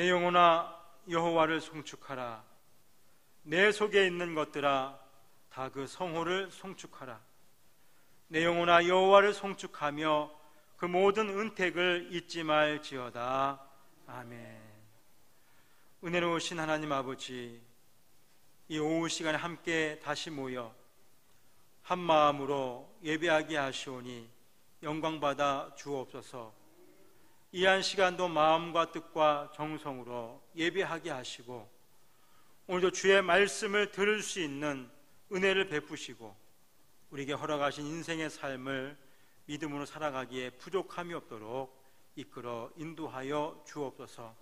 내 영혼아 여호와를 송축하라. 내 속에 있는 것들아 다 그 성호를 송축하라. 내 영혼아 여호와를 송축하며 그 모든 은택을 잊지 말지어다. 아멘. 은혜로우신 하나님 아버지, 이 오후 시간에 함께 다시 모여 한 마음으로 예배하게 하시오니 영광받아 주옵소서. 이 한 시간도 마음과 뜻과 정성으로 예배하게 하시고 오늘도 주의 말씀을 들을 수 있는 은혜를 베푸시고 우리에게 허락하신 인생의 삶을 믿음으로 살아가기에 부족함이 없도록 이끌어 인도하여 주옵소서.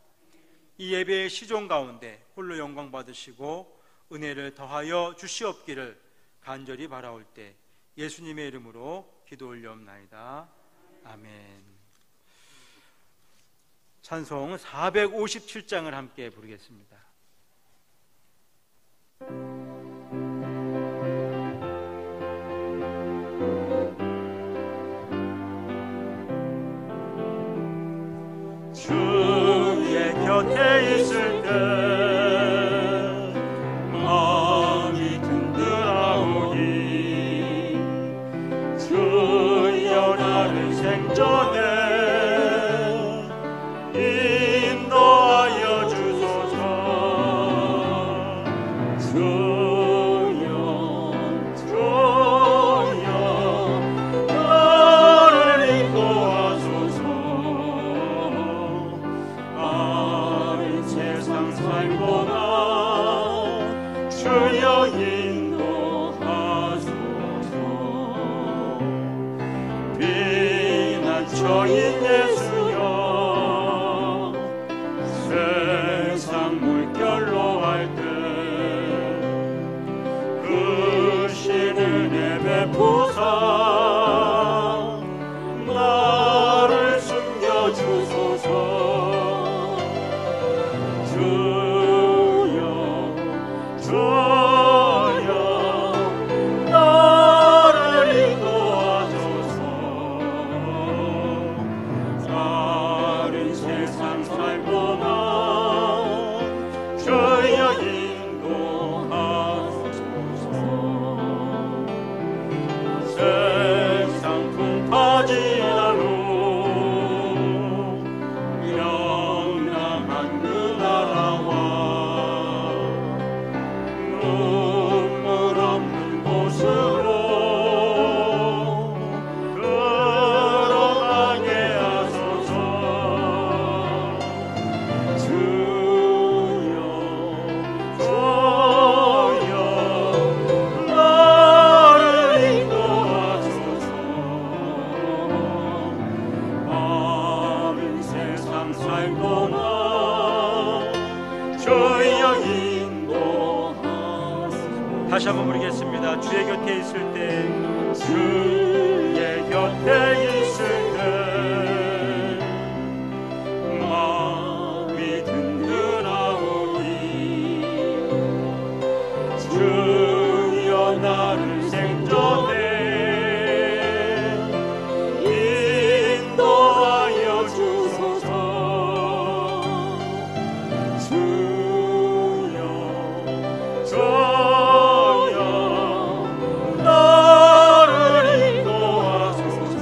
이 예배의 시종 가운데 홀로 영광 받으시고 은혜를 더하여 주시옵기를 간절히 바라올 때 예수님의 이름으로 기도 올려옵나이다. 아멘. 찬송 457장을 함께 부르겠습니다. 주의 곁에 있을 때 마음이 든든하오니 주여 나를 생전에 인도하여 주소서. 주여 주여 나를 인도하소서. 아린 세상 살고 나 주여 인도하소서. 비난처인 예수여 세상 물결로 할 때 그 신은혜 베푸사 나를 숨겨주소서. 주여 주여 나를 인도하소서. 다른 세상 살고 나 주여 인도하소서. 세상 풍파지나로 명랑한 그 나라와 눈물 없는 곳으로 걸어가게 하소서. 주여 주여 나를 인도하소서. 아는 세상 살고 나 주여 인도하소서. 다시 한번 부르겠습니다. 주의 곁에 있을 때 주의 곁에 있을 때 마음이 든든하오니 주여 나를 생전에 인도하여 주소서. 주여 주여 나를 인도하소서.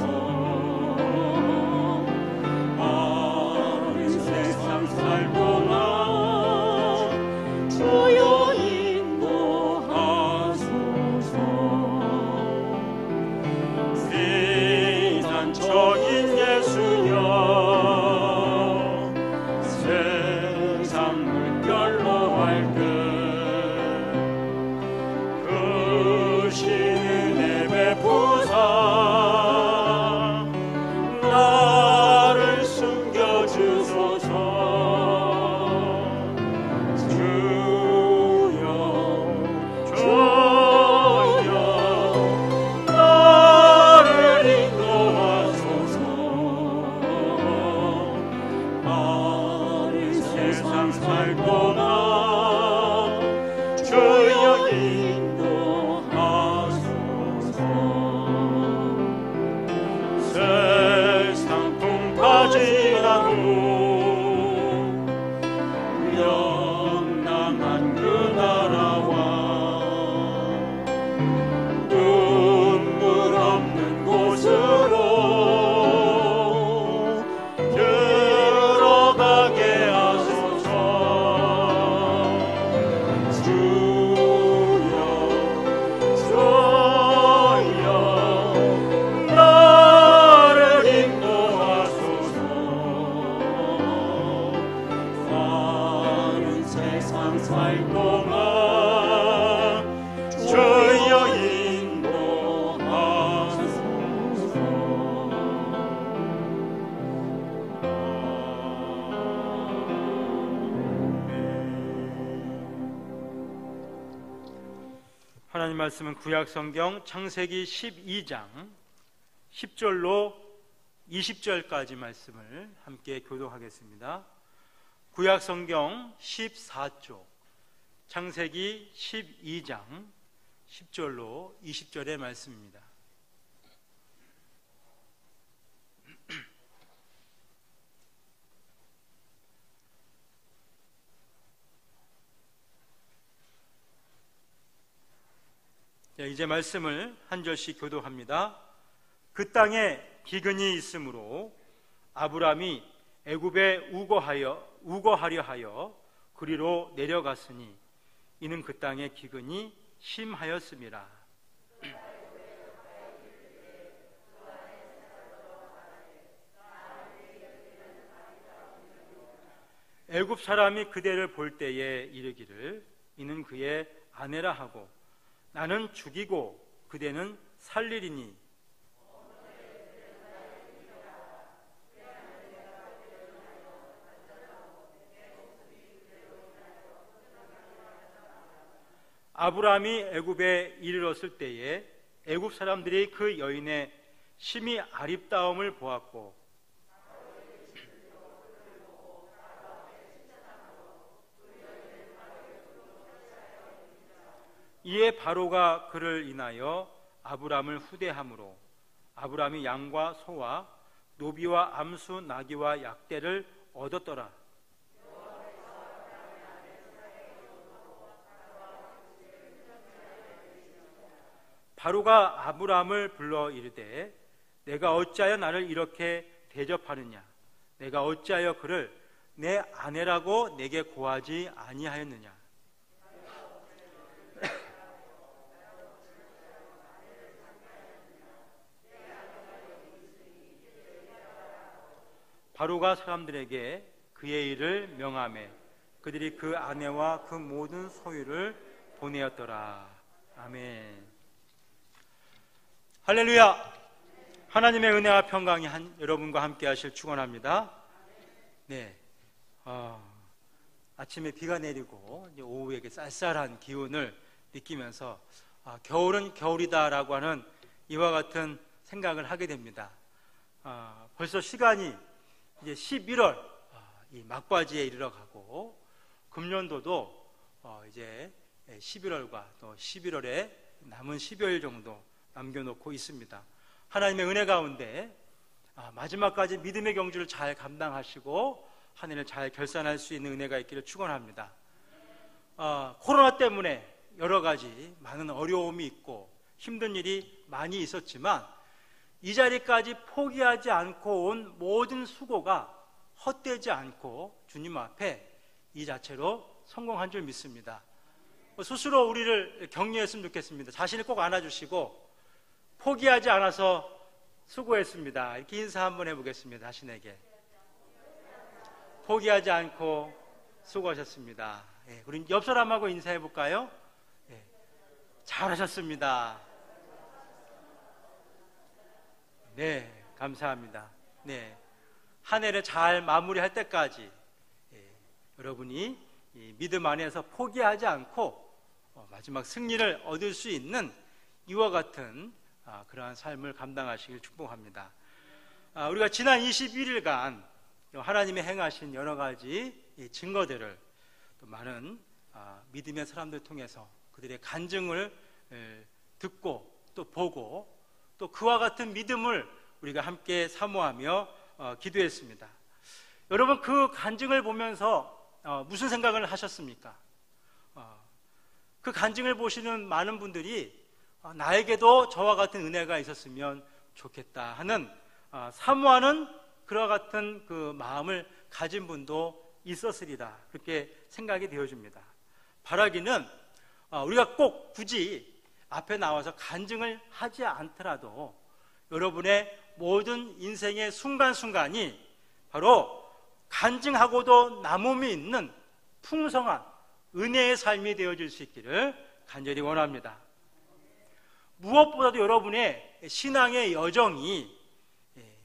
하나님 말씀은 구약성경 창세기 12장 10절로 20절까지 말씀을 함께 교독하겠습니다. 구약성경 14쪽 창세기 12장 10절로 20절의 말씀입니다. 이제 말씀을 한 절씩 교독합니다. 그 땅에 기근이 있으므로 아브람이 애굽에 우거하려 하여 그리로 내려갔으니 이는 그 땅에 기근이 심하였음이라. 애굽 사람이 그대를 볼 때에 이르기를 이는 그의 아내라 하고 나는 죽이고 그대는 살리리니 아브라함이 애굽에 이르렀을 때에 애굽 사람들이 그 여인의 심히 아립다움을 보았고 이에 바로가 그를 인하여 아브람을 후대함으로 아브람이 양과 소와 노비와 암수 나귀와 약대를 얻었더라. 바로가 아브람을 불러 이르되 내가 어찌하여 나를 이렇게 대접하느냐? 내가 어찌하여 그를 내 아내라고 내게 고하지 아니하였느냐? 바로가 사람들에게 그의 일을 명하매 그들이 그 아내와 그 모든 소유를 보내었더라. 아멘. 할렐루야. 하나님의 은혜와 평강이 여러분과 함께 하실 축원합니다. 네, 아침에 비가 내리고 이제 오후에 쌀쌀한 기운을 느끼면서 겨울은 겨울이다라고 하는 이와 같은 생각을 하게 됩니다. 벌써 시간이 이제 11월 이 막바지에 이르러가고 금년도도 이제 11월과 또 11월에 남은 10여일 정도 남겨놓고 있습니다. 하나님의 은혜 가운데 마지막까지 믿음의 경주를 잘 감당하시고 한 해를 잘 결산할 수 있는 은혜가 있기를 축원합니다. 코로나 때문에 여러 가지 많은 어려움이 있고 힘든 일이 많이 있었지만 이 자리까지 포기하지 않고 온 모든 수고가 헛되지 않고 주님 앞에 이 자체로 성공한 줄 믿습니다. 스스로 우리를 격려했으면 좋겠습니다. 자신을 꼭 안아주시고 포기하지 않아서 수고했습니다. 이렇게 인사 한번 해보겠습니다. 자신에게 포기하지 않고 수고하셨습니다. 우리 옆 사람하고 인사해 볼까요? 잘하셨습니다. 네, 감사합니다. 네, 한 해를 잘 마무리할 때까지 여러분이 믿음 안에서 포기하지 않고 마지막 승리를 얻을 수 있는 이와 같은 그러한 삶을 감당하시길 축복합니다. 우리가 지난 21일간 하나님의 행하신 여러 가지 증거들을 또 많은 믿음의 사람들 통해서 그들의 간증을 듣고 또 보고 또 그와 같은 믿음을 우리가 함께 사모하며 기도했습니다. 여러분 그 간증을 보면서 무슨 생각을 하셨습니까? 그 간증을 보시는 많은 분들이 나에게도 저와 같은 은혜가 있었으면 좋겠다 하는 사모하는 그와 같은 그 마음을 가진 분도 있었으리라 그렇게 생각이 되어집니다. 바라기는 우리가 꼭 굳이 앞에 나와서 간증을 하지 않더라도 여러분의 모든 인생의 순간순간이 바로 간증하고도 남음이 있는 풍성한 은혜의 삶이 되어질 수 있기를 간절히 원합니다. 무엇보다도 여러분의 신앙의 여정이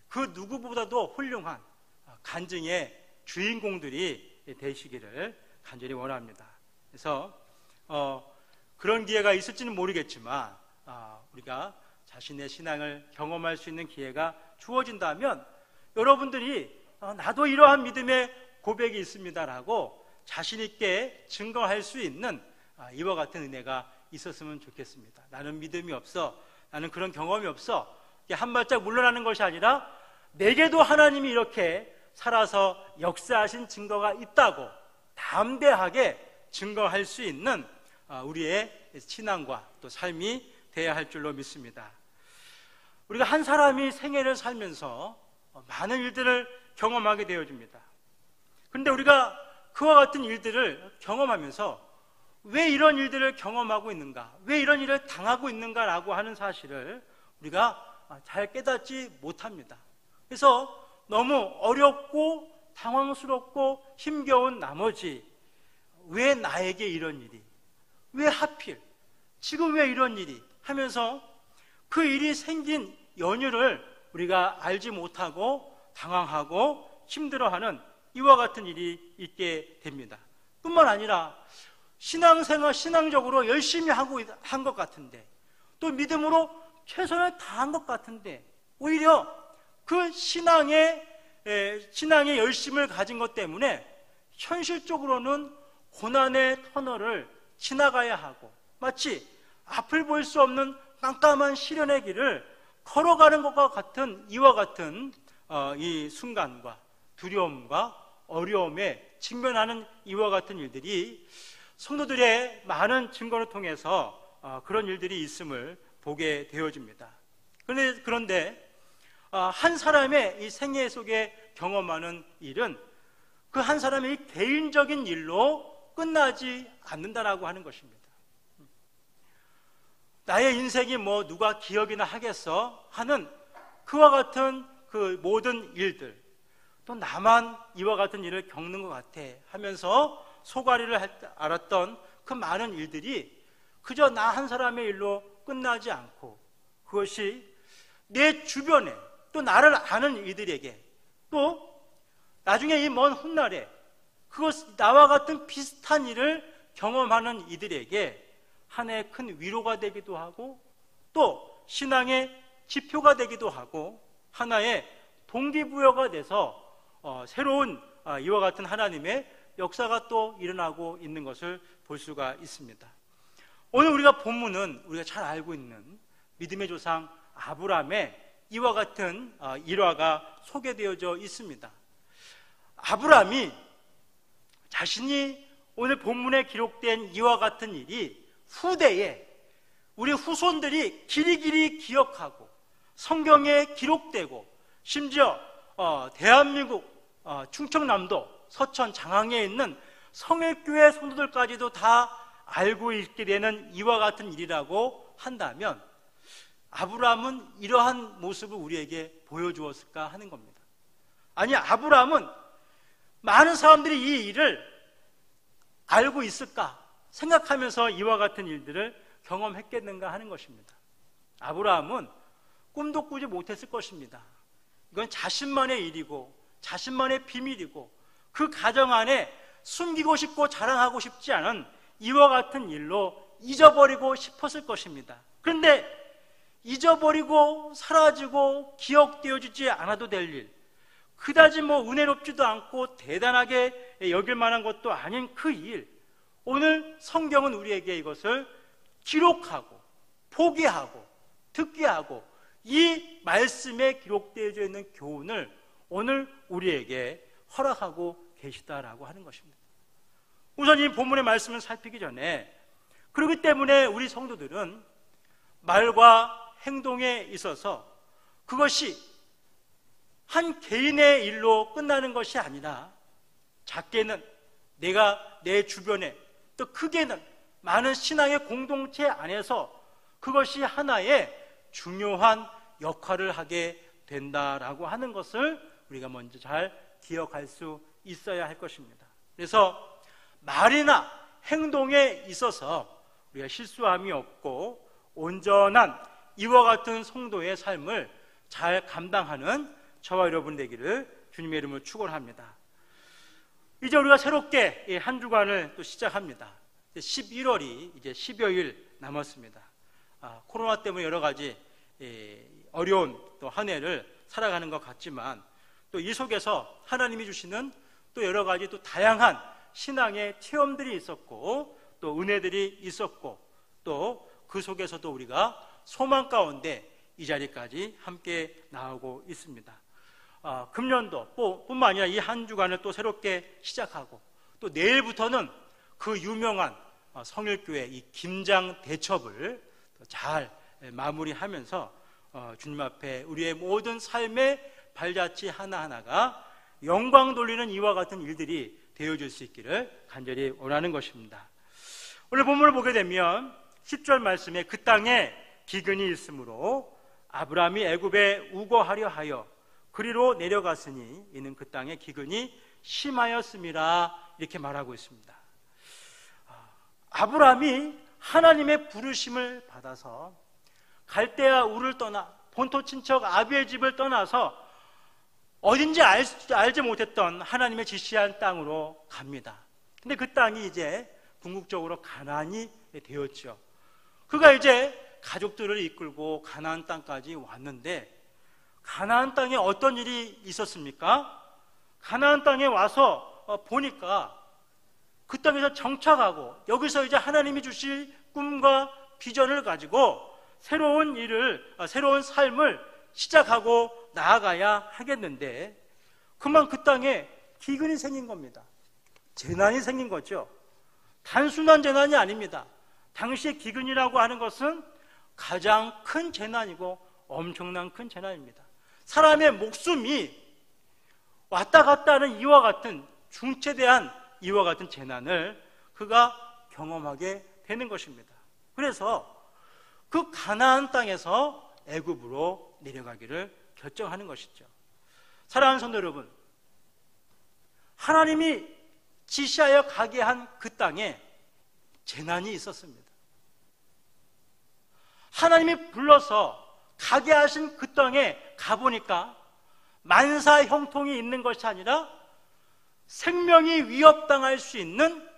그 누구보다도 훌륭한 간증의 주인공들이 되시기를 간절히 원합니다. 그래서 그런 기회가 있을지는 모르겠지만 우리가 자신의 신앙을 경험할 수 있는 기회가 주어진다면 여러분들이 나도 이러한 믿음의 고백이 있습니다라고 자신 있게 증거할 수 있는 이와 같은 은혜가 있었으면 좋겠습니다. 나는 믿음이 없어, 나는 그런 경험이 없어, 한 발짝 물러나는 것이 아니라 내게도 하나님이 이렇게 살아서 역사하신 증거가 있다고 담대하게 증거할 수 있는 우리의 신앙과 또 삶이 되어야 할 줄로 믿습니다. 우리가 한 사람이 생애를 살면서 많은 일들을 경험하게 되어집니다. 그런데 우리가 그와 같은 일들을 경험하면서 왜 이런 일들을 경험하고 있는가, 왜 이런 일을 당하고 있는가라고 하는 사실을 우리가 잘 깨닫지 못합니다. 그래서 너무 어렵고 당황스럽고 힘겨운 나머지 왜 나에게 이런 일이, 왜 하필, 지금 왜 이런 일이 하면서 그 일이 생긴 연유를 우리가 알지 못하고 당황하고 힘들어하는 이와 같은 일이 있게 됩니다. 뿐만 아니라 신앙생활, 신앙적으로 열심히 한 것 같은데, 또 믿음으로 최선을 다한 것 같은데, 오히려 그 신앙의 열심을 가진 것 때문에 현실적으로는 고난의 터널을 지나가야 하고, 마치 앞을 볼 수 없는 깜깜한 시련의 길을 걸어가는 것과 같은 이와 같은 이 순간과 두려움과 어려움에 직면하는 이와 같은 일들이 성도들의 많은 증거를 통해서 그런 일들이 있음을 보게 되어집니다. 그런데 한 사람의 이 생애 속에 경험하는 일은 그 한 사람의 개인적인 일로 끝나지 않는다라고 하는 것입니다. 나의 인생이 뭐 누가 기억이나 하겠어 하는 그와 같은 그 모든 일들, 또 나만 이와 같은 일을 겪는 것 같아 하면서 소가리를 알았던 그 많은 일들이 그저 나 한 사람의 일로 끝나지 않고, 그것이 내 주변에 또 나를 아는 이들에게, 또 나중에 이 먼 훗날에 나와 같은 비슷한 일을 경험하는 이들에게 하나의 큰 위로가 되기도 하고, 또 신앙의 지표가 되기도 하고, 하나의 동기부여가 돼서 새로운 이와 같은 하나님의 역사가 또 일어나고 있는 것을 볼 수가 있습니다. 오늘 우리가 본문은 우리가 잘 알고 있는 믿음의 조상 아브라함의 이와 같은 일화가 소개되어져 있습니다. 아브라함이 자신이 오늘 본문에 기록된 이와 같은 일이 후대에 우리 후손들이 길이길이 기억하고 성경에 기록되고, 심지어 대한민국 충청남도 서천 장항에 있는 성일교회 성도들까지도 다 알고 있게 되는 이와 같은 일이라고 한다면, 아브라함은 이러한 모습을 우리에게 보여주었을까 하는 겁니다. 아니, 아브라함은 많은 사람들이 이 일을 알고 있을까 생각하면서 이와 같은 일들을 경험했겠는가 하는 것입니다. 아브라함은 꿈도 꾸지 못했을 것입니다. 이건 자신만의 일이고 자신만의 비밀이고 그 가정 안에 숨기고 싶고 자랑하고 싶지 않은 이와 같은 일로 잊어버리고 싶었을 것입니다. 그런데 잊어버리고 사라지고 기억되어지지 않아도 될 일, 그다지 은혜롭지도 않고 대단하게 여길 만한 것도 아닌 그 일, 오늘 성경은 우리에게 이것을 기록하고 포기하고 듣게 하고 이 말씀에 기록되어져 있는 교훈을 오늘 우리에게 허락하고 계시다라고 하는 것입니다. 우선 이 본문의 말씀을 살피기 전에, 그렇기 때문에 우리 성도들은 말과 행동에 있어서 그것이 한 개인의 일로 끝나는 것이 아니라 작게는 내가 내 주변에, 또 크게는 많은 신앙의 공동체 안에서 그것이 하나의 중요한 역할을 하게 된다라고 하는 것을 우리가 먼저 잘 기억할 수 있어야 할 것입니다. 그래서 말이나 행동에 있어서 우리가 실수함이 없고 온전한 이와 같은 성도의 삶을 잘 감당하는 저와 여러분 되기를 주님의 이름으로 축원합니다. 이제 우리가 새롭게 한 주간을 또 시작합니다. 11월이 이제 10여일 남았습니다. 코로나 때문에 여러 가지 어려운 또 한 해를 살아가는 것 같지만 또 이 속에서 하나님이 주시는 또 여러 가지 또 다양한 신앙의 체험들이 있었고 또 은혜들이 있었고 또 그 속에서도 우리가 소망 가운데 이 자리까지 함께 나오고 있습니다. 금년도 뿐만 아니라 이 한 주간을 또 새롭게 시작하고 또 내일부터는 그 유명한 성일교회 이 김장 대첩을 잘 마무리하면서 주님 앞에 우리의 모든 삶의 발자취 하나하나가 영광 돌리는 이와 같은 일들이 되어질 수 있기를 간절히 원하는 것입니다. 오늘 본문을 보게 되면 10절 말씀에 그 땅에 기근이 있으므로 아브라함이 애굽에 우거하려 하여 그리로 내려갔으니 이는 그 땅에 기근이 심하였음이라 이렇게 말하고 있습니다. 아브라함이 하나님의 부르심을 받아서 갈대아 우를 떠나 본토 친척 아비의 집을 떠나서 어딘지 알지 못했던 하나님의 지시한 땅으로 갑니다. 근데 그 땅이 이제 궁극적으로 가나안이 되었죠. 그가 이제 가족들을 이끌고 가나안 땅까지 왔는데 가나안 땅에 어떤 일이 있었습니까? 가나안 땅에 와서 보니까 그 땅에서 정착하고 여기서 이제 하나님이 주실 꿈과 비전을 가지고 새로운 삶을 시작하고 나아가야 하겠는데 그만 그 땅에 기근이 생긴 겁니다. 재난이 생긴 거죠. 단순한 재난이 아닙니다. 당시의 기근이라고 하는 것은 가장 큰 재난이고 엄청난 큰 재난입니다. 사람의 목숨이 왔다 갔다 하는 이와 같은 중체대한 이와 같은 재난을 그가 경험하게 되는 것입니다. 그래서 그 가나안 땅에서 애굽으로 내려가기를 결정하는 것이죠. 사랑하는 성도 여러분, 하나님이 지시하여 가게 한 그 땅에 재난이 있었습니다. 하나님이 불러서 가게 하신 그 땅에 가보니까 만사 형통이 있는 것이 아니라 생명이 위협당할 수 있는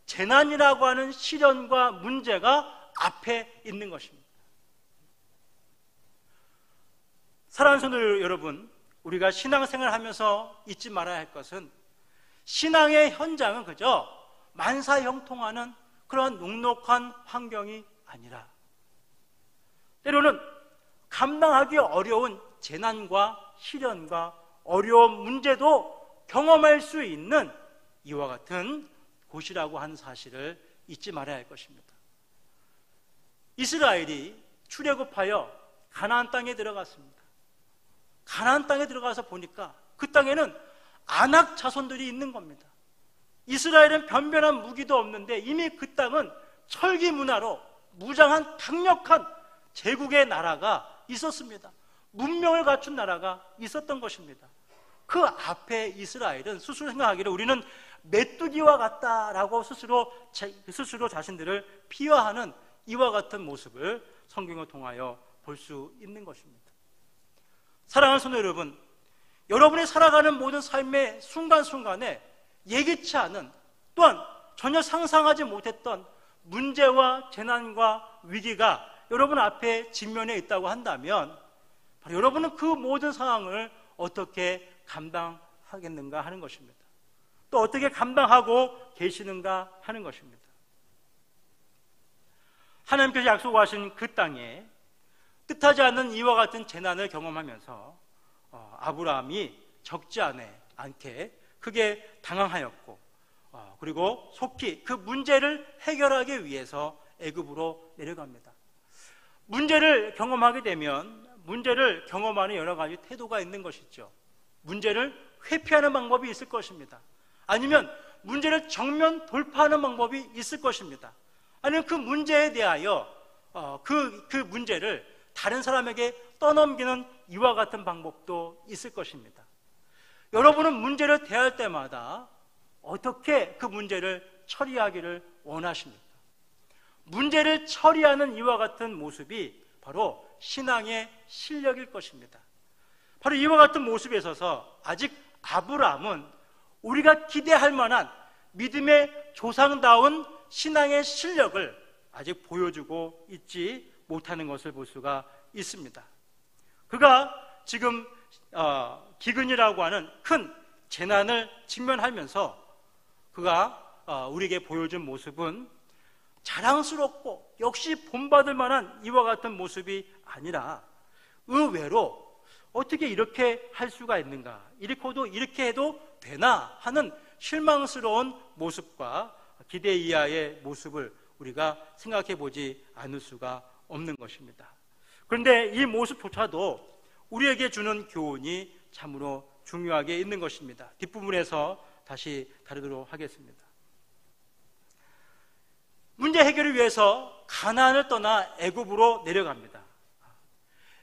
재난이라고 하는 시련과 문제가 앞에 있는 것입니다. 사랑하는 성도 여러분, 우리가 신앙생활을 하면서 잊지 말아야 할 것은 신앙의 현장은 그저 만사 형통하는 그런 녹록한 환경이 아니라 때로는 감당하기 어려운 재난과 시련과 어려운 문제도 경험할 수 있는 이와 같은 곳이라고 하는 사실을 잊지 말아야 할 것입니다. 이스라엘이 출애굽하여 가나안 땅에 들어갔습니다. 가나안 땅에 들어가서 보니까 그 땅에는 아낙 자손들이 있는 겁니다. 이스라엘은 변변한 무기도 없는데 이미 그 땅은 철기 문화로 무장한 강력한 제국의 나라가 있었습니다. 문명을 갖춘 나라가 있었던 것입니다. 그 앞에 이스라엘은 스스로 생각하기를 우리는 메뚜기와 같다라고 스스로 자신들을 비하하는 이와 같은 모습을 성경을 통하여 볼 수 있는 것입니다. 사랑하는 성도 여러분, 여러분이 살아가는 모든 삶의 순간순간에 예기치 않은 또한 전혀 상상하지 못했던 문제와 재난과 위기가 여러분 앞에 직면해 있다고 한다면 바로 여러분은 그 모든 상황을 어떻게 감당하겠는가 하는 것입니다. 또 어떻게 감당하고 계시는가 하는 것입니다. 하나님께서 약속하신 그 땅에 뜻하지 않는 이와 같은 재난을 경험하면서 아브라함이 적지 않게 크게 당황하였고 그리고 속히 그 문제를 해결하기 위해서 애굽으로 내려갑니다. 문제를 경험하게 되면 문제를 경험하는 여러 가지 태도가 있는 것이죠. 문제를 회피하는 방법이 있을 것입니다. 아니면 문제를 정면 돌파하는 방법이 있을 것입니다. 아니면 그 문제에 대하여 그 문제를 다른 사람에게 떠넘기는 이와 같은 방법도 있을 것입니다. 여러분은 문제를 대할 때마다 어떻게 그 문제를 처리하기를 원하십니까? 문제를 처리하는 이와 같은 모습이 바로 신앙의 실력일 것입니다. 바로 이와 같은 모습에 있어서 아직 아브라함은 우리가 기대할 만한 믿음의 조상다운 신앙의 실력을 아직 보여주고 있지 못하는 것을 볼 수가 있습니다. 그가 지금 기근이라고 하는 큰 재난을 직면하면서 그가 우리에게 보여준 모습은 자랑스럽고 역시 본받을 만한 이와 같은 모습이 아니라 의외로 어떻게 이렇게 할 수가 있는가, 이렇게 해도 되나 하는 실망스러운 모습과 기대 이하의 모습을 우리가 생각해 보지 않을 수가 없는 것입니다. 그런데 이 모습조차도 우리에게 주는 교훈이 참으로 중요하게 있는 것입니다. 뒷부분에서 다시 다루도록 하겠습니다. 문제 해결을 위해서 가나안을 떠나 애굽으로 내려갑니다.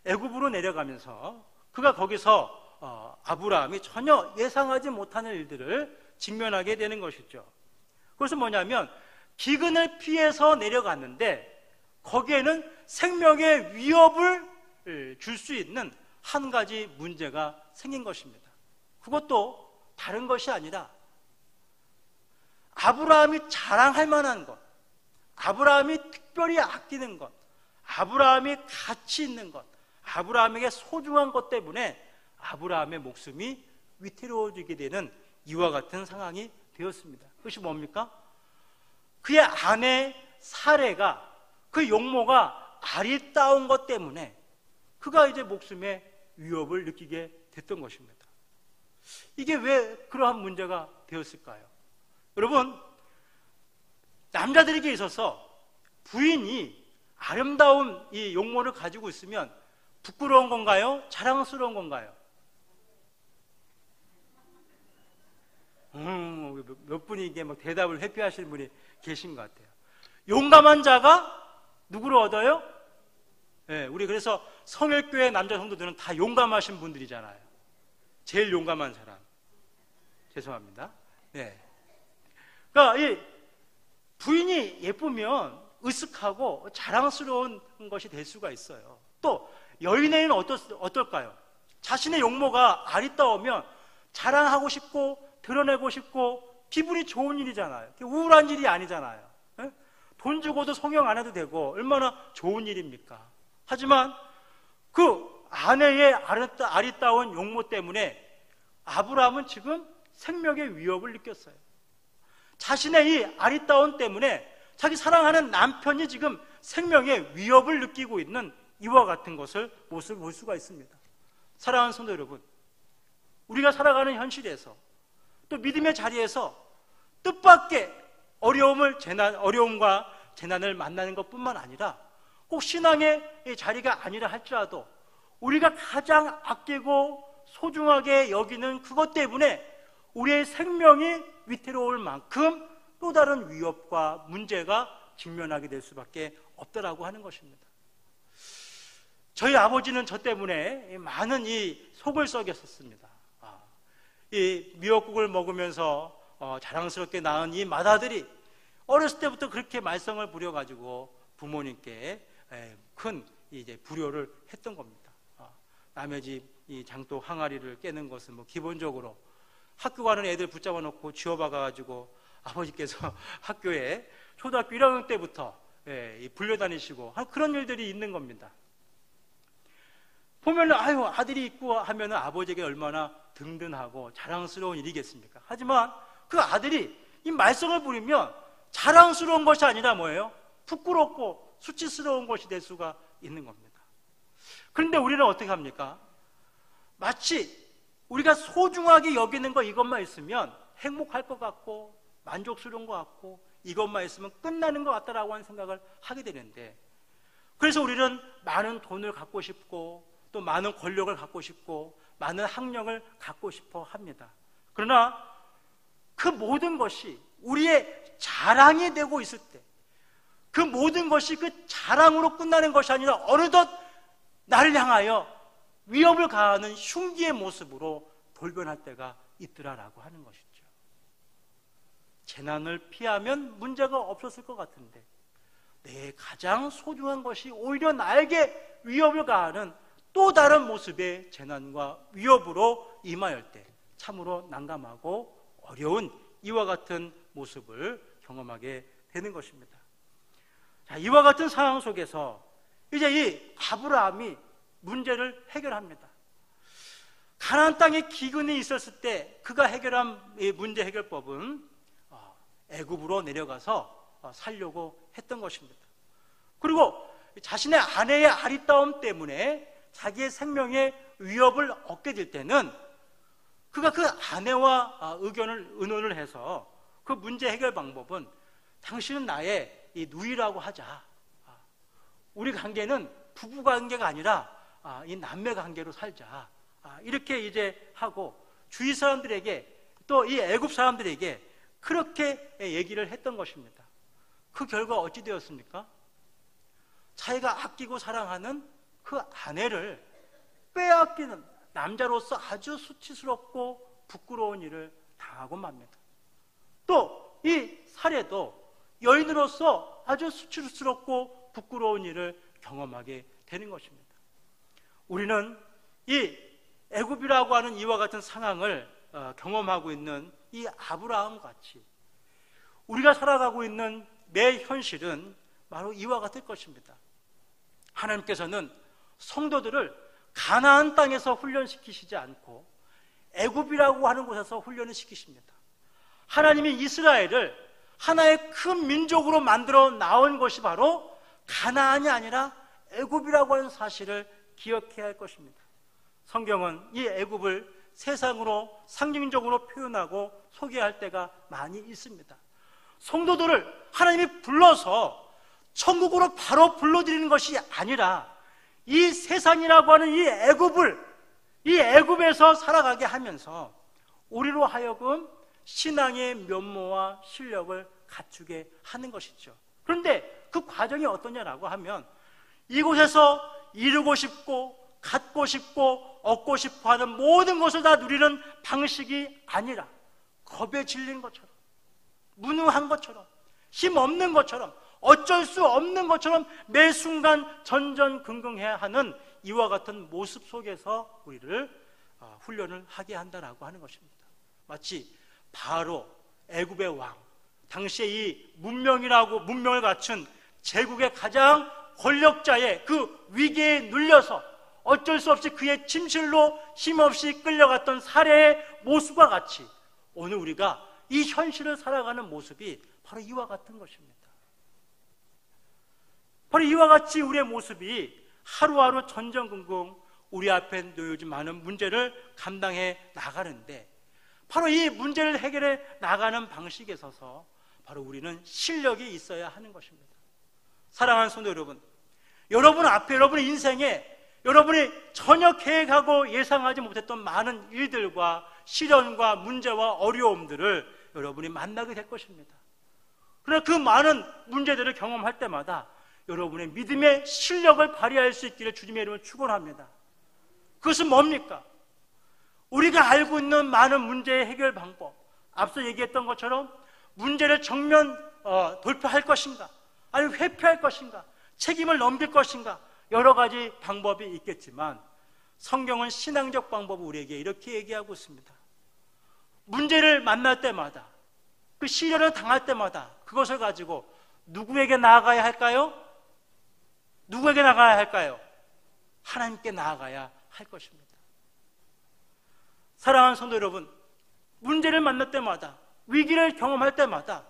애굽으로 내려가면서 그가 거기서 아브라함이 전혀 예상하지 못하는 일들을 직면하게 되는 것이죠. 그것은 뭐냐면 기근을 피해서 내려갔는데 거기에는 생명의 위협을 줄 수 있는 한 가지 문제가 생긴 것입니다. 그것도 다른 것이 아니라 아브라함이 자랑할 만한 것, 아브라함이 특별히 아끼는 것, 아브라함이 가치 있는 것, 아브라함에게 소중한 것 때문에 아브라함의 목숨이 위태로워지게 되는 이와 같은 상황이 되었습니다. 그것이 뭡니까? 그의 아내 사레가, 그 용모가 아리따운 것 때문에 그가 이제 목숨의 위협을 느끼게 됐던 것입니다. 이게 왜 그러한 문제가 되었을까요? 여러분, 남자들에게 있어서 부인이 아름다운 이 용모를 가지고 있으면 부끄러운 건가요? 자랑스러운 건가요? 몇 분이 이게 막 대답을 회피하시는 분이 계신 것 같아요. 용감한 자가 누구를 얻어요? 네, 우리 그래서 성일교회 남자 성도들은 다 용감하신 분들이잖아요. 제일 용감한 사람. 죄송합니다. 네. 그러니까 이 부인이 예쁘면 으쓱하고 자랑스러운 것이 될 수가 있어요. 또 여인에게는 어떨까요? 자신의 용모가 아리따우면 자랑하고 싶고 드러내고 싶고 기분이 좋은 일이잖아요. 우울한 일이 아니잖아요. 네? 돈 주고도 성형 안 해도 되고 얼마나 좋은 일입니까? 하지만 그 아내의 아리따운 용모 때문에 아브라함은 지금 생명의 위협을 느꼈어요. 자신의 이 아리따움 때문에 자기 사랑하는 남편이 지금 생명의 위협을 느끼고 있는 이와 같은 모습을 볼 수가 있습니다. 사랑하는 성도 여러분, 우리가 살아가는 현실에서 또 믿음의 자리에서 뜻밖의 어려움과 재난을 만나는 것뿐만 아니라 꼭 신앙의 자리가 아니라 할지라도 우리가 가장 아끼고 소중하게 여기는 그것 때문에 우리의 생명이 위태로울 만큼 또 다른 위협과 문제가 직면하게 될 수밖에 없다라고 하는 것입니다. 저희 아버지는 저 때문에 많은 이 속을 썩였었습니다. 이 미역국을 먹으면서 자랑스럽게 낳은 이 맏아들이 어렸을 때부터 그렇게 말썽을 부려가지고 부모님께 큰 이제 불효를 했던 겁니다. 남의 집 이 장독 항아리를 깨는 것은 뭐 기본적으로 학교 가는 애들 붙잡아 놓고 쥐어박아가지고 아버지께서 학교에 초등학교 1학년 때부터 불려다니시고 그런 일들이 있는 겁니다. 보면 아들이 있고 하면 아버지에게 얼마나 든든하고 자랑스러운 일이겠습니까? 하지만 그 아들이 이 말썽을 부리면 자랑스러운 것이 아니라 뭐예요? 부끄럽고 수치스러운 것이 될 수가 있는 겁니다. 그런데 우리는 어떻게 합니까? 마치 우리가 소중하게 여기는 거 이것만 있으면 행복할 것 같고 만족스러운 것 같고 이것만 있으면 끝나는 것 같다라고 하는 생각을 하게 되는데, 그래서 우리는 많은 돈을 갖고 싶고 또 많은 권력을 갖고 싶고 많은 학력을 갖고 싶어 합니다. 그러나 그 모든 것이 우리의 자랑이 되고 있을 때, 그 모든 것이 그 자랑으로 끝나는 것이 아니라 어느덧 나를 향하여 위협을 가하는 흉기의 모습으로 돌변할 때가 있더라라고 하는 것이죠. 재난을 피하면 문제가 없었을 것 같은데 내 가장 소중한 것이 오히려 나에게 위협을 가하는 또 다른 모습의 재난과 위협으로 임하였을 때 참으로 난감하고 어려운 이와 같은 모습을 경험하게 되는 것입니다. 자, 이와 같은 상황 속에서 이제 이 아브라함이 문제를 해결합니다. 가나안 땅에 기근이 있었을 때 그가 해결한 이 문제 해결법은 애굽으로 내려가서 살려고 했던 것입니다. 그리고 자신의 아내의 아리따움 때문에 자기의 생명에 위협을 얻게 될 때는 그가 그 아내와 의논을 해서 그 문제 해결 방법은 당신은 나의 이 누이라고 하자. 우리 관계는 부부 관계가 아니라 이 남매 관계로 살자. 이렇게 이제 하고 주위 사람들에게 또 이 애굽 사람들에게 그렇게 얘기를 했던 것입니다. 그 결과 어찌 되었습니까? 자기가 아끼고 사랑하는 그 아내를 빼앗기는 남자로서 아주 수치스럽고 부끄러운 일을 당하고 맙니다. 또 이 사례도 여인으로서 아주 수치스럽고 부끄러운 일을 경험하게 되는 것입니다. 우리는 이 애굽이라고 하는 이와 같은 상황을 경험하고 있는 이 아브라함 같이 우리가 살아가고 있는 매 현실은 바로 이와 같을 것입니다. 하나님께서는 성도들을 가나안 땅에서 훈련시키시지 않고 애굽이라고 하는 곳에서 훈련을 시키십니다. 하나님이 이스라엘을 하나의 큰 민족으로 만들어 나온 것이 바로 가나안이 아니라 애굽이라고 하는 사실을 기억해야 할 것입니다. 성경은 이 애굽을 세상으로 상징적으로 표현하고 소개할 때가 많이 있습니다. 성도들을 하나님이 불러서 천국으로 바로 불러들이는 것이 아니라 이 세상이라고 하는 이 애굽에서 살아가게 하면서 우리로 하여금 신앙의 면모와 실력을 갖추게 하는 것이죠. 그런데 그 과정이 어떠냐라고 하면 이곳에서 이루고 싶고 갖고 싶고 얻고 싶어 하는 모든 것을 다 누리는 방식이 아니라 겁에 질린 것처럼 무능한 것처럼 힘없는 것처럼 어쩔 수 없는 것처럼 매 순간 전전긍긍해야 하는 이와 같은 모습 속에서 우리를 훈련을 하게 한다라고 하는 것입니다. 마치 바로 애굽의 왕, 당시에 이 문명을 갖춘 제국의 가장 권력자의 그 위기에 눌려서 어쩔 수 없이 그의 침실로 힘없이 끌려갔던 사례의 모습과 같이 오늘 우리가 이 현실을 살아가는 모습이 바로 이와 같은 것입니다. 바로 이와 같이 우리의 모습이 하루하루 전전긍긍 우리 앞에 놓여진 많은 문제를 감당해 나가는데 바로 이 문제를 해결해 나가는 방식에 있어서 바로 우리는 실력이 있어야 하는 것입니다. 사랑하는 성도 여러분, 여러분 앞에 여러분의 인생에 여러분이 전혀 계획하고 예상하지 못했던 많은 일들과 시련과 문제와 어려움들을 여러분이 만나게 될 것입니다. 그러나 그 많은 문제들을 경험할 때마다 여러분의 믿음의 실력을 발휘할 수 있기를 주님의 이름으로 축원합니다. 그것은 뭡니까? 우리가 알고 있는 많은 문제의 해결 방법, 앞서 얘기했던 것처럼 문제를 정면 돌파할 것인가, 아니면 회피할 것인가, 책임을 넘길 것인가, 여러 가지 방법이 있겠지만 성경은 신앙적 방법을 우리에게 이렇게 얘기하고 있습니다. 문제를 만날 때마다, 그 시련을 당할 때마다 그것을 가지고 누구에게 나아가야 할까요? 누구에게 나아가야 할까요? 하나님께 나아가야 할 것입니다. 사랑하는 성도 여러분, 문제를 만날 때마다, 위기를 경험할 때마다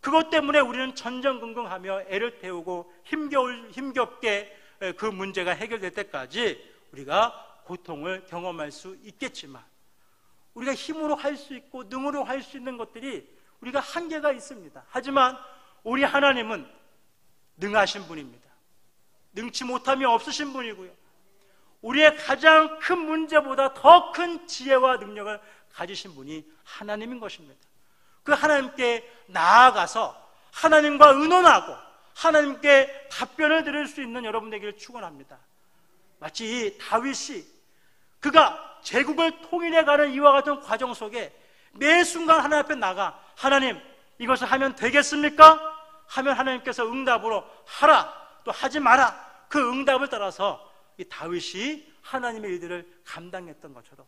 그것 때문에 우리는 전전긍긍하며 애를 태우고 힘겹게 그 문제가 해결될 때까지 우리가 고통을 경험할 수 있겠지만 우리가 힘으로 할 수 있고 능으로 할 수 있는 것들이 우리가 한계가 있습니다. 하지만 우리 하나님은 능하신 분입니다. 능치 못함이 없으신 분이고요, 우리의 가장 큰 문제보다 더 큰 지혜와 능력을 가지신 분이 하나님인 것입니다. 그 하나님께 나아가서 하나님과 의논하고 하나님께 답변을 드릴 수 있는 여러분 되기를 축원합니다. 마치 이 다윗이 그가 제국을 통일해가는 이와 같은 과정 속에 매 순간 하나님 앞에 나가 하나님 이것을 하면 되겠습니까? 하면 하나님께서 응답으로 하라, 또 하지 마라, 그 응답을 따라서 이 다윗이 하나님의 일들을 감당했던 것처럼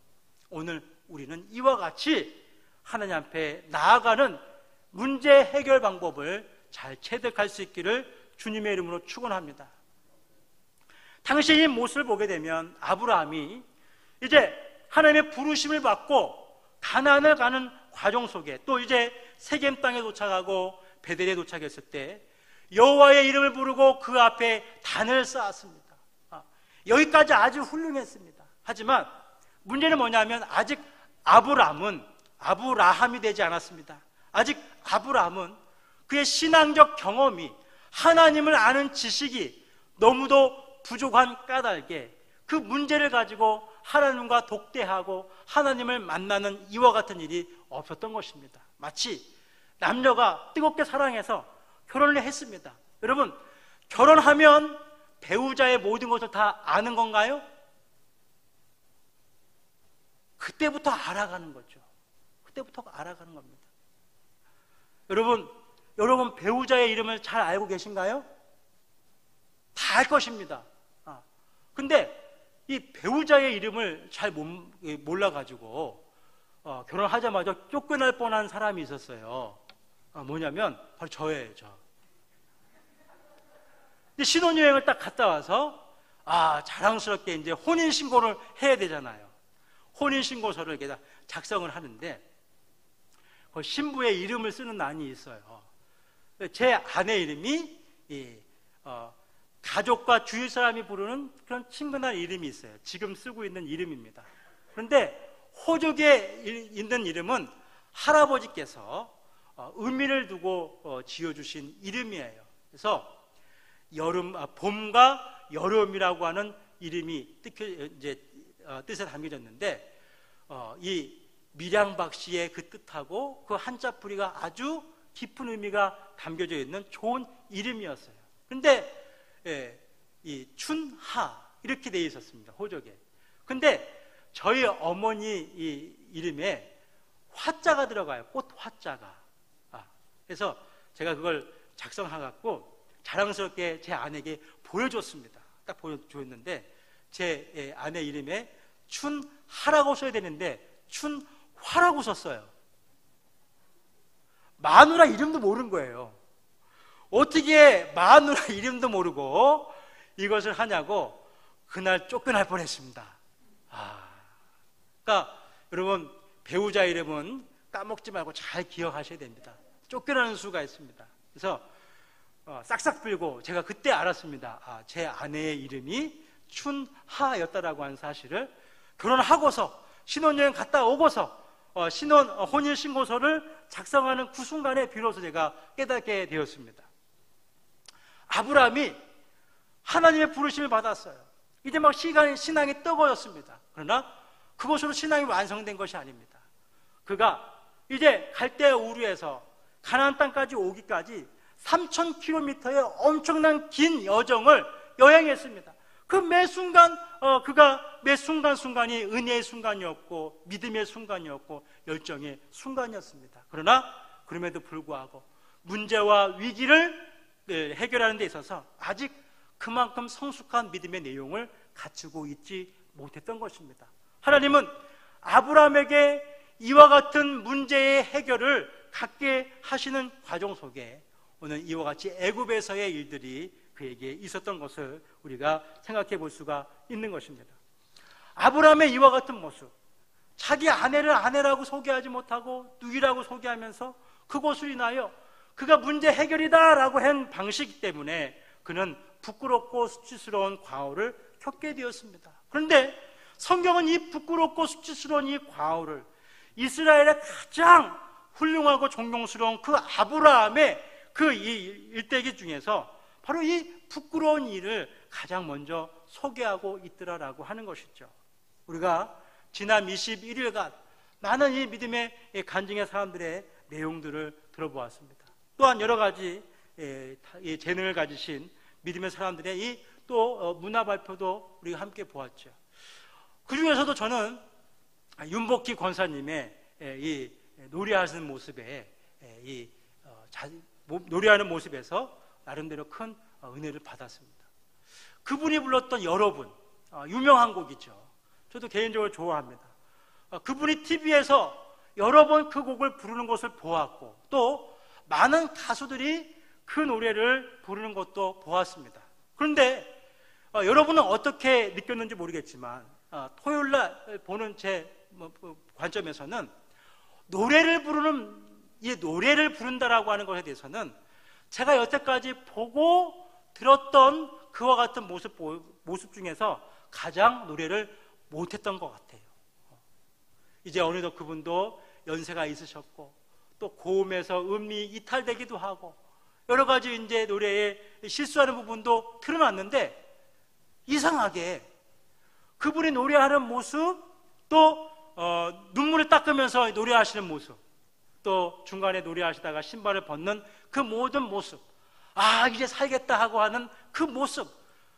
오늘 우리는 이와 같이 하나님 앞에 나아가는 문제 해결 방법을 잘 체득할 수 있기를 주님의 이름으로 축원합니다. 당시 이 모습을 보게 되면 아브라함이 이제 하나님의 부르심을 받고 가나안을 가는 과정 속에, 또 이제 세겜 땅에 도착하고 베델에 도착했을 때 여호와의 이름을 부르고 그 앞에 단을 쌓았습니다. 여기까지 아주 훌륭했습니다. 하지만 문제는 뭐냐면 아직 아브라함이 되지 않았습니다. 아직 아브라함은 그의 신앙적 경험이, 하나님을 아는 지식이 너무도 부족한 까닭에 그 문제를 가지고 하나님과 독대하고 하나님을 만나는 이와 같은 일이 없었던 것입니다. 마치 남녀가 뜨겁게 사랑해서 결혼을 했습니다. 여러분, 결혼하면 배우자의 모든 것을 다 아는 건가요? 그때부터 알아가는 거죠. 그때부터 알아가는 겁니다. 여러분 배우자의 이름을 잘 알고 계신가요? 다 알 것입니다. 근데 이 배우자의 이름을 잘 몰라가지고 결혼하자마자 쫓겨날 뻔한 사람이 있었어요. 뭐냐면 바로 저예요. 근데 신혼여행을 딱 갔다 와서 자랑스럽게 이제 혼인신고를 해야 되잖아요. 혼인신고서를 이렇게 작성을 하는데 그 신부의 이름을 쓰는 난이 있어요. 제 아내 이름이 가족과 주위 사람이 부르는 그런 친근한 이름이 있어요. 지금 쓰고 있는 이름입니다. 그런데 호적에 있는 이름은 할아버지께서 의미를 두고 지어주신 이름이에요. 그래서 봄과 여름이라고 하는 이름이 뜻에 담겨졌는데 이 밀양박 씨의 그 뜻하고 그 한자 뿌리가 아주 깊은 의미가 담겨져 있는 좋은 이름이었어요. 그런데 이 춘하 이렇게 되어 있었습니다. 호적에. 근데 저희 어머니 이 이름에 화자가 들어가요. 꽃 화자가. 그래서 제가 그걸 작성해갖고 자랑스럽게 제 아내에게 보여줬습니다. 딱 보여줬는데 제 아내 이름에 춘하라고 써야 되는데 춘화라고 썼어요. 마누라 이름도 모르는 거예요. 어떻게 마누라 이름도 모르고 이것을 하냐고 그날 쫓겨날 뻔했습니다. 그러니까 여러분 배우자 이름은 까먹지 말고 잘 기억하셔야 됩니다. 쫓겨나는 수가 있습니다. 그래서 싹싹 빌고 제가 그때 알았습니다. 제 아내의 이름이 춘하였다라고 하는 사실을 결혼하고서 신혼여행 갔다 오고서 혼인신고서를 작성하는 그 순간에 비로소 제가 깨닫게 되었습니다. 아브라함이 하나님의 부르심을 받았어요. 이제 막 신앙이 뜨거워졌습니다. 그러나 그것으로 신앙이 완성된 것이 아닙니다. 그가 이제 갈대아 우르에서 가나안 땅까지 오기까지 3,000km의 엄청난 긴 여정을 여행했습니다. 그 매 순간 그가 매 순간순간이 은혜의 순간이었고 믿음의 순간이었고 열정의 순간이었습니다. 그러나 그럼에도 불구하고 문제와 위기를 해결하는 데 있어서 아직 그만큼 성숙한 믿음의 내용을 갖추고 있지 못했던 것입니다. 하나님은 아브라함에게 이와 같은 문제의 해결을 갖게 하시는 과정 속에 오늘 이와 같이 애굽에서의 일들이 그에게 있었던 것을 우리가 생각해 볼 수가 있는 것입니다. 아브라함의 이와 같은 모습, 자기 아내를 아내라고 소개하지 못하고 누이라고 소개하면서 그것으로 인하여 그가 문제 해결이다라고 한 방식 때문에 그는 부끄럽고 수치스러운 과오를 겪게 되었습니다. 그런데 성경은 이 부끄럽고 수치스러운 이 과오를 이스라엘의 가장 훌륭하고 존경스러운 그 아브라함의 그 일대기 중에서 바로 이 부끄러운 일을 가장 먼저 소개하고 있더라라고 하는 것이죠. 우리가 지난 21일간 많은 이 믿음의 간증의 사람들의 내용들을 들어보았습니다. 또한 여러 가지 재능을 가지신 믿음의 사람들의 이 또 문화 발표도 우리가 함께 보았죠. 그 중에서도 저는 윤복희 권사님의 이 노래하는 모습에 노래하는 모습에서 나름대로 큰 은혜를 받았습니다. 그분이 불렀던 여러분, 유명한 곡이죠. 저도 개인적으로 좋아합니다. 그분이 TV에서 여러 번 그 곡을 부르는 것을 보았고 또 많은 가수들이 그 노래를 부르는 것도 보았습니다. 그런데 여러분은 어떻게 느꼈는지 모르겠지만 토요일날 보는 제 관점에서는 노래를 부른다라고 하는 것에 대해서는 제가 여태까지 보고 들었던 그와 같은 모습 중에서 가장 노래를 못했던 것 같아요. 이제 어느덧 그분도 연세가 있으셨고 또 고음에서 음이 이탈되기도 하고 여러 가지 이제 노래에 실수하는 부분도 드러났는데, 이상하게 그분이 노래하는 모습, 또 눈물을 닦으면서 노래하시는 모습, 또 중간에 노래하시다가 신발을 벗는 그 모든 모습, 이제 살겠다 하고 하는 그 모습,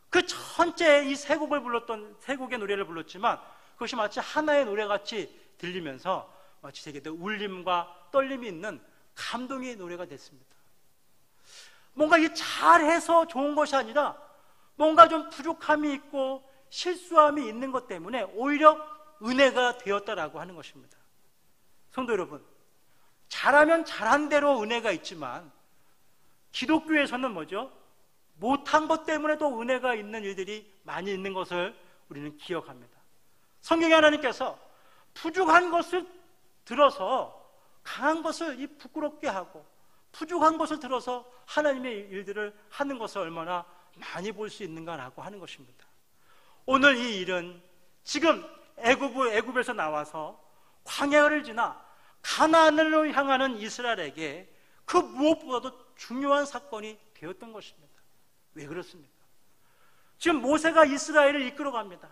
그 전체 이 세 곡의 노래를 불렀지만 그것이 마치 하나의 노래같이 들리면서 마치 제게 울림과 떨림이 있는 감동의 노래가 됐습니다. 뭔가 이 잘해서 좋은 것이 아니라 뭔가 좀 부족함이 있고 실수함이 있는 것 때문에 오히려 은혜가 되었다라고 하는 것입니다. 성도 여러분, 잘하면 잘한 대로 은혜가 있지만 기독교에서는 뭐죠? 못한 것 때문에도 은혜가 있는 일들이 많이 있는 것을 우리는 기억합니다. 성경에 하나님께서 부족한 것을 들어서 강한 것을 부끄럽게 하고 부족한 것을 들어서 하나님의 일들을 하는 것을 얼마나 많이 볼 수 있는가라고 하는 것입니다. 오늘 이 일은 지금 애굽에서 나와서 광야를 지나 가나안으로 향하는 이스라엘에게 그 무엇보다도 중요한 사건이 되었던 것입니다. 왜 그렇습니까? 지금 모세가 이스라엘을 이끌어갑니다.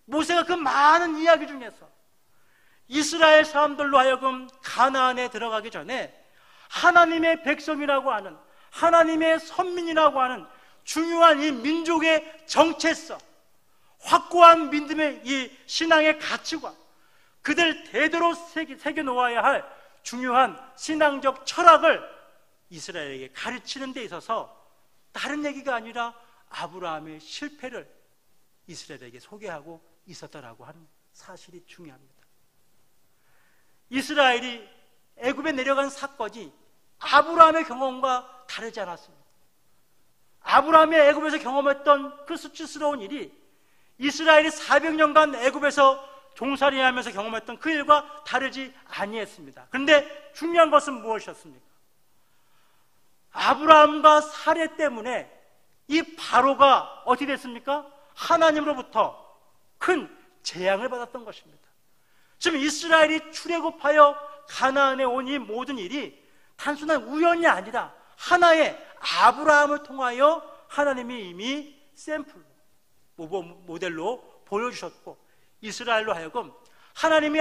모세가 그 많은 이야기 중에서 이스라엘 사람들로 하여금 가나안에 들어가기 전에 하나님의 백성이라고 하는, 하나님의 선민이라고 하는 중요한 이 민족의 정체성, 확고한 믿음의 이 신앙의 가치관, 그들 대대로 새겨놓아야 할 중요한 신앙적 철학을 이스라엘에게 가르치는 데 있어서 다른 얘기가 아니라 아브라함의 실패를 이스라엘에게 소개하고 있었다라고 하는 사실이 중요합니다. 이스라엘이 애굽에 내려간 사건이 아브라함의 경험과 다르지 않았습니다. 아브라함이 애굽에서 경험했던 그 수치스러운 일이 이스라엘이 400년간 애굽에서 종살이하면서 경험했던 그 일과 다르지 아니했습니다. 그런데 중요한 것은 무엇이었습니까? 아브라함과 사례 때문에 이 바로가 어떻게 됐습니까? 하나님으로부터 큰 재앙을 받았던 것입니다. 지금 이스라엘이 출애굽하여 가나안에 온 이 모든 일이 단순한 우연이 아니라 하나의 아브라함을 통하여 하나님이 이미 샘플로, 모델로 보여주셨고, 이스라엘로 하여금 하나님이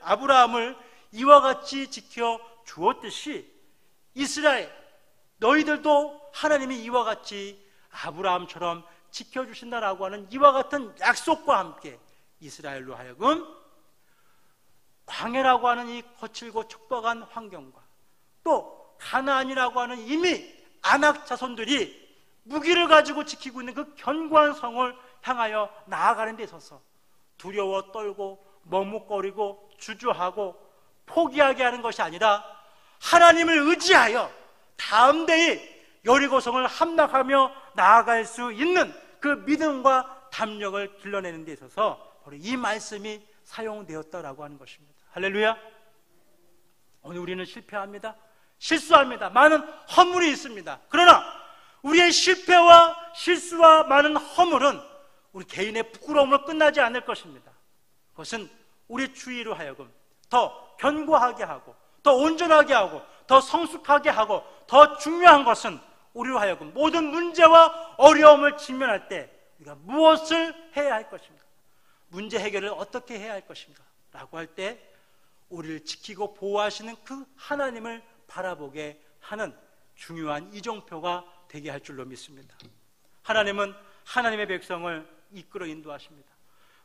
아브라함을 이와 같이 지켜 주었듯이 이스라엘, 너희들도 하나님이 이와 같이 아브라함처럼 지켜주신다라고 하는 이와 같은 약속과 함께 이스라엘로 하여금 광야라고 하는 이 거칠고 척박한 환경과 또 가나안이라고 하는 이미 아낙 자손들이 무기를 가지고 지키고 있는 그 견고한 성을 향하여 나아가는 데 있어서 두려워 떨고 머뭇거리고 주저하고 포기하게 하는 것이 아니라 하나님을 의지하여 다음 대에 여리고성을 함락하며 나아갈 수 있는 그 믿음과 담력을 길러내는 데 있어서 바로 이 말씀이 사용되었다라고 하는 것입니다. 할렐루야. 오늘 우리는 실패합니다. 실수합니다. 많은 허물이 있습니다. 그러나 우리의 실패와 실수와 많은 허물은 우리 개인의 부끄러움으로 끝나지 않을 것입니다. 그것은 우리 주위로 하여금 더 견고하게 하고 더 온전하게 하고 더 성숙하게 하고 더 중요한 것은 우리로 하여금 모든 문제와 어려움을 직면할 때 우리가 무엇을 해야 할 것인가, 문제 해결을 어떻게 해야 할 것인가 라고 할 때 우리를 지키고 보호하시는 그 하나님을 바라보게 하는 중요한 이정표가 되게 할 줄로 믿습니다. 하나님은 하나님의 백성을 이끌어 인도하십니다.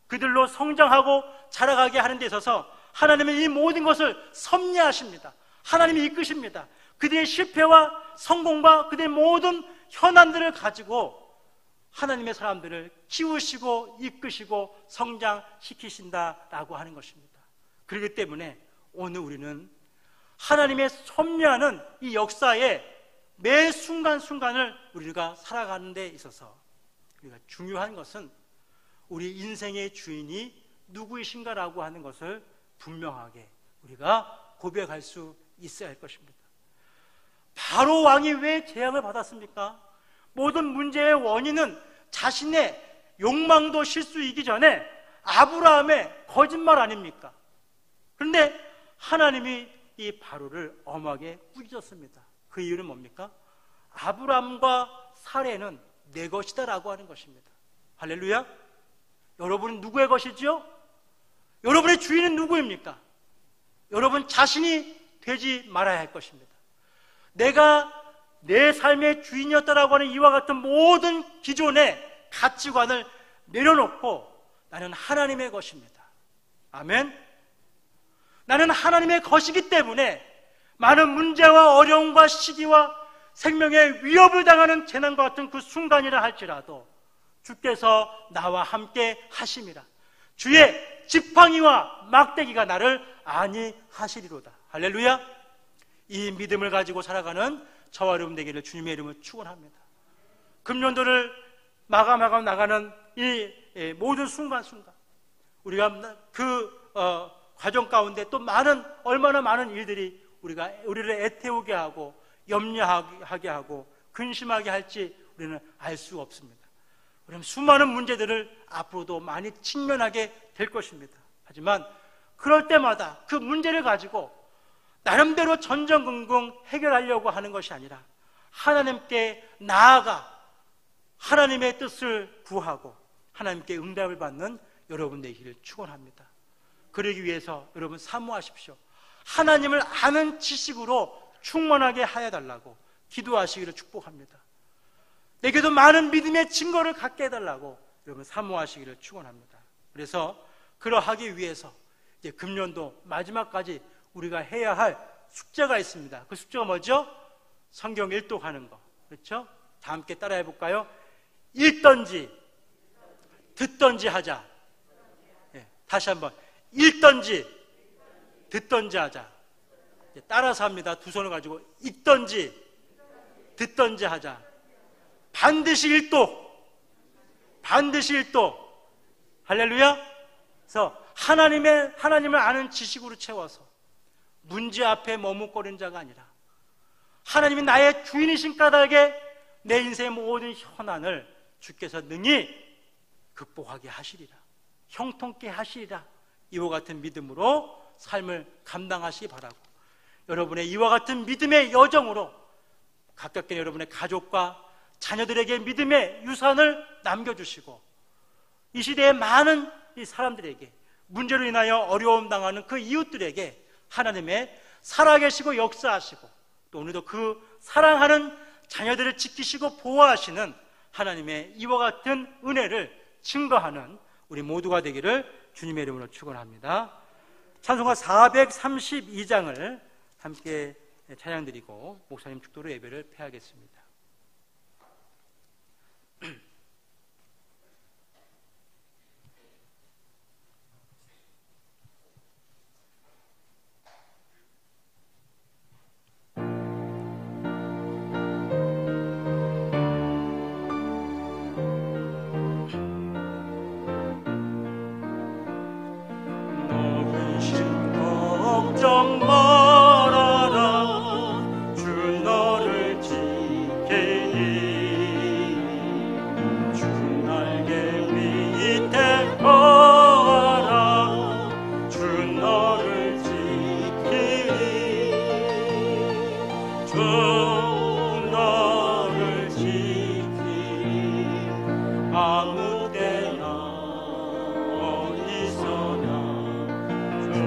그들로 성장하고 자라가게 하는 데 있어서 하나님은 이 모든 것을 섭리하십니다. 하나님이 이끄십니다. 그들의 실패와 성공과 그들의 모든 현안들을 가지고 하나님의 사람들을 키우시고 이끄시고 성장시키신다라고 하는 것입니다. 그렇기 때문에 오늘 우리는 하나님의 섭리하는 이 역사에 매 순간순간을 우리가 살아가는 데 있어서 우리가 중요한 것은 우리 인생의 주인이 누구이신가라고 하는 것을 분명하게 우리가 고백할 수 있어야 할 것입니다. 바로 왕이 왜 재앙을 받았습니까? 모든 문제의 원인은 자신의 욕망도 실수이기 전에 아브라함의 거짓말 아닙니까? 그런데 하나님이 이 바로를 엄하게 꾸짖었습니다. 그 이유는 뭡니까? 아브라함과 사레는 내 것이다 라고 하는 것입니다. 할렐루야. 여러분은 누구의 것이지요? 여러분의 주인은 누구입니까? 여러분 자신이 되지 말아야 할 것입니다. 내가 내 삶의 주인이었다라고 하는 이와 같은 모든 기존의 가치관을 내려놓고 나는 하나님의 것입니다. 아멘. 나는 하나님의 것이기 때문에 많은 문제와 어려움과 시기와 생명의 위협을 당하는 재난과 같은 그 순간이라 할지라도 주께서 나와 함께 하심이라. 주의 지팡이와 막대기가 나를 안위하시리로다. 할렐루야. 이 믿음을 가지고 살아가는 저와 여러분 되기를 주님의 이름으로 축원합니다. 금년도를 마감하고 나가는 이 모든 순간순간 우리가 그 과정 가운데 또 얼마나 많은 일들이 우리를 애태우게 하고 염려하게 하고 근심하게 할지 우리는 알 수 없습니다. 그럼 수많은 문제들을 앞으로도 많이 직면하게 될 것입니다. 하지만 그럴 때마다 그 문제를 가지고 나름대로 전전긍긍 해결하려고 하는 것이 아니라 하나님께 나아가 하나님의 뜻을 구하고 하나님께 응답을 받는 여러분 되기를 축원합니다. 그러기 위해서 여러분 사모하십시오. 하나님을 아는 지식으로 충만하게 하여 달라고 기도하시기를 축복합니다. 내게도 많은 믿음의 증거를 갖게 해달라고 여러분 사모하시기를 축원합니다. 그래서 그러하기 위해서 이제 금년도 마지막까지 우리가 해야 할 숙제가 있습니다. 그 숙제가 뭐죠? 성경 일독하는 거. 그렇죠? 다 함께 따라해 볼까요? 읽던지 듣던지 하자. 네, 다시 한번 읽던지 듣던지 하자. 따라서 합니다. 두 손을 가지고 읽던지 듣던지 하자. 반드시 일독, 반드시 일독. 할렐루야. 그래서 하나님을 아는 지식으로 채워서 문제 앞에 머뭇거리는 자가 아니라 하나님이 나의 주인이신 까닭에 내 인생의 모든 현안을 주께서 능히 극복하게 하시리라, 형통케 하시리라. 이와 같은 믿음으로 삶을 감당하시기 바라고, 여러분의 이와 같은 믿음의 여정으로 가깝게 여러분의 가족과 자녀들에게 믿음의 유산을 남겨주시고, 이 시대의 많은 이 사람들에게 문제로 인하여 어려움 당하는 그 이웃들에게 하나님의 살아계시고 역사하시고, 또 오늘도 그 사랑하는 자녀들을 지키시고 보호하시는 하나님의 이와 같은 은혜를 증거하는 우리 모두가 되기를 주님의 이름으로 축원합니다. 찬송가 432장을 함께 찬양드리고 목사님 축도로 예배를 폐하겠습니다. 걱정 말아라, 주 너를 지키니. 주 날개 밑에 거하라, 주 너를 지키니. 주 너를 지키니. 아무 때나 어디서나 주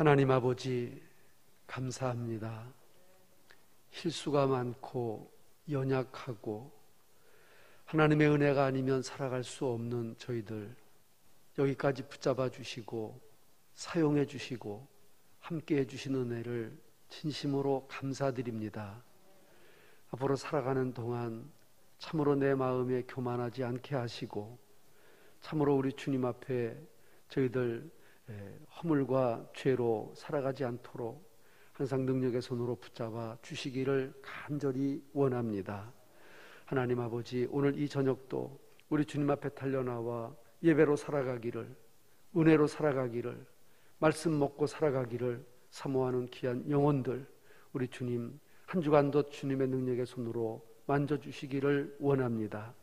하나님 아버지, 감사합니다. 실수가 많고 연약하고 하나님의 은혜가 아니면 살아갈 수 없는 저희들 여기까지 붙잡아 주시고 사용해 주시고 함께해 주신 은혜를 진심으로 감사드립니다. 앞으로 살아가는 동안 참으로 내 마음에 교만하지 않게 하시고 참으로 우리 주님 앞에 저희들 허물과 죄로 살아가지 않도록 항상 능력의 손으로 붙잡아 주시기를 간절히 원합니다. 하나님 아버지, 오늘 이 저녁도 우리 주님 앞에 달려나와 예배로 살아가기를, 은혜로 살아가기를, 말씀 먹고 살아가기를 사모하는 귀한 영혼들, 우리 주님 한 주간도 주님의 능력의 손으로 만져주시기를 원합니다.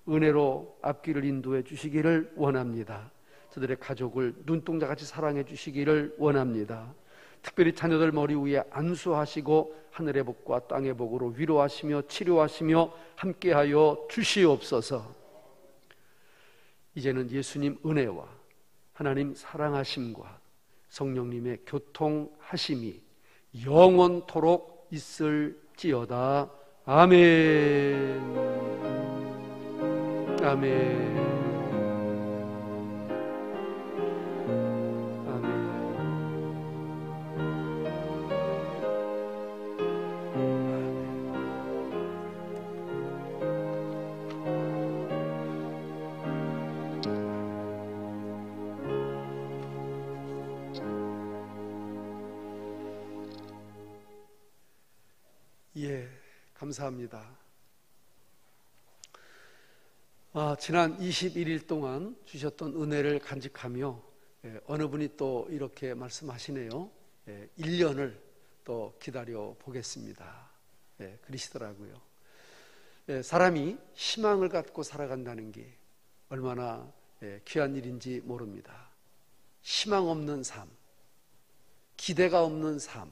은혜로 앞길을 인도해 주시기를 원합니다. 저들의 가족을 눈동자같이 사랑해 주시기를 원합니다. 특별히 자녀들 머리 위에 안수하시고 하늘의 복과 땅의 복으로 위로하시며 치료하시며 함께하여 주시옵소서. 이제는 예수님 은혜와 하나님 사랑하심과 성령님의 교통하심이 영원토록 있을지어다. 아멘. 아멘. 예, 감사합니다. 지난 21일 동안 주셨던 은혜를 간직하며 어느 분이 또 이렇게 말씀하시네요. 1년을 또 기다려 보겠습니다. 그러시더라고요. 사람이 희망을 갖고 살아간다는 게 얼마나 귀한 일인지 모릅니다. 희망 없는 삶, 기대가 없는 삶,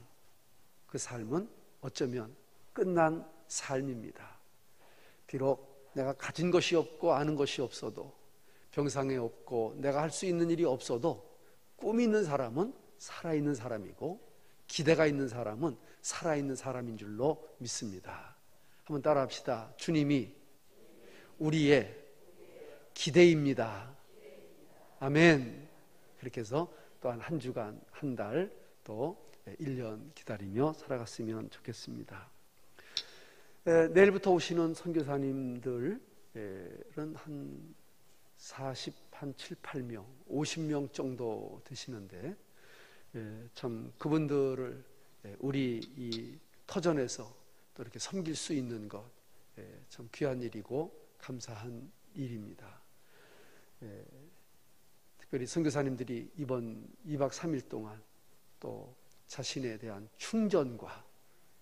그 삶은 어쩌면 끝난 삶입니다. 비록 내가 가진 것이 없고 아는 것이 없어도, 병상에 없고 내가 할 수 있는 일이 없어도 꿈이 있는 사람은 살아있는 사람이고 기대가 있는 사람은 살아있는 사람인 줄로 믿습니다. 한번 따라합시다. 주님이 우리의 기대입니다. 아멘. 그렇게 해서 또한 한 주간, 한 달, 또 1년 기다리며 살아갔으면 좋겠습니다. 내일부터 오시는 선교사님들은 한 7, 8명, 50명 정도 되시는데 참 그분들을 우리 이 터전에서 또 이렇게 섬길 수 있는 것 참 귀한 일이고 감사한 일입니다. 특별히 선교사님들이 이번 2박 3일 동안 또 자신에 대한 충전과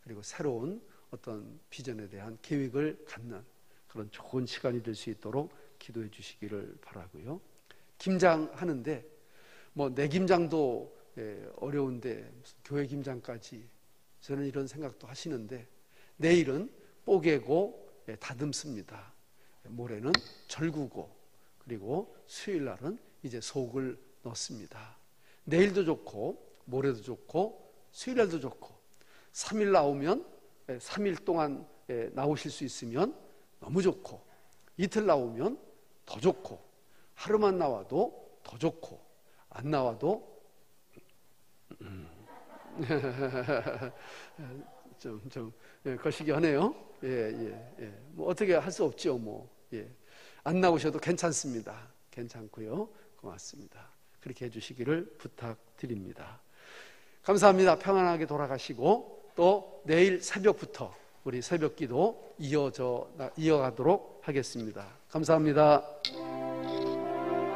그리고 새로운 어떤 비전에 대한 계획을 갖는 그런 좋은 시간이 될 수 있도록 기도해 주시기를 바라고요. 김장하는데 내 김장도 어려운데 무슨 교회 김장까지, 저는 이런 생각도 하시는데 내일은 뽀개고 다듬습니다. 모레는 절구고 그리고 수요일 날은 이제 속을 넣습니다. 내일도 좋고 모레도 좋고 수요일 날도 좋고 3일 나오면 3일 동안 나오실 수 있으면 너무 좋고, 이틀 나오면 더 좋고, 하루만 나와도 더 좋고, 안 나와도 좀 거시기하네요. 뭐 어떻게 할 수 없죠. 안 나오셔도 괜찮습니다. 괜찮고요. 고맙습니다. 그렇게 해주시기를 부탁드립니다. 감사합니다. 평안하게 돌아가시고 또 내일 새벽부터 우리 새벽기도 이어가도록 하겠습니다. 감사합니다.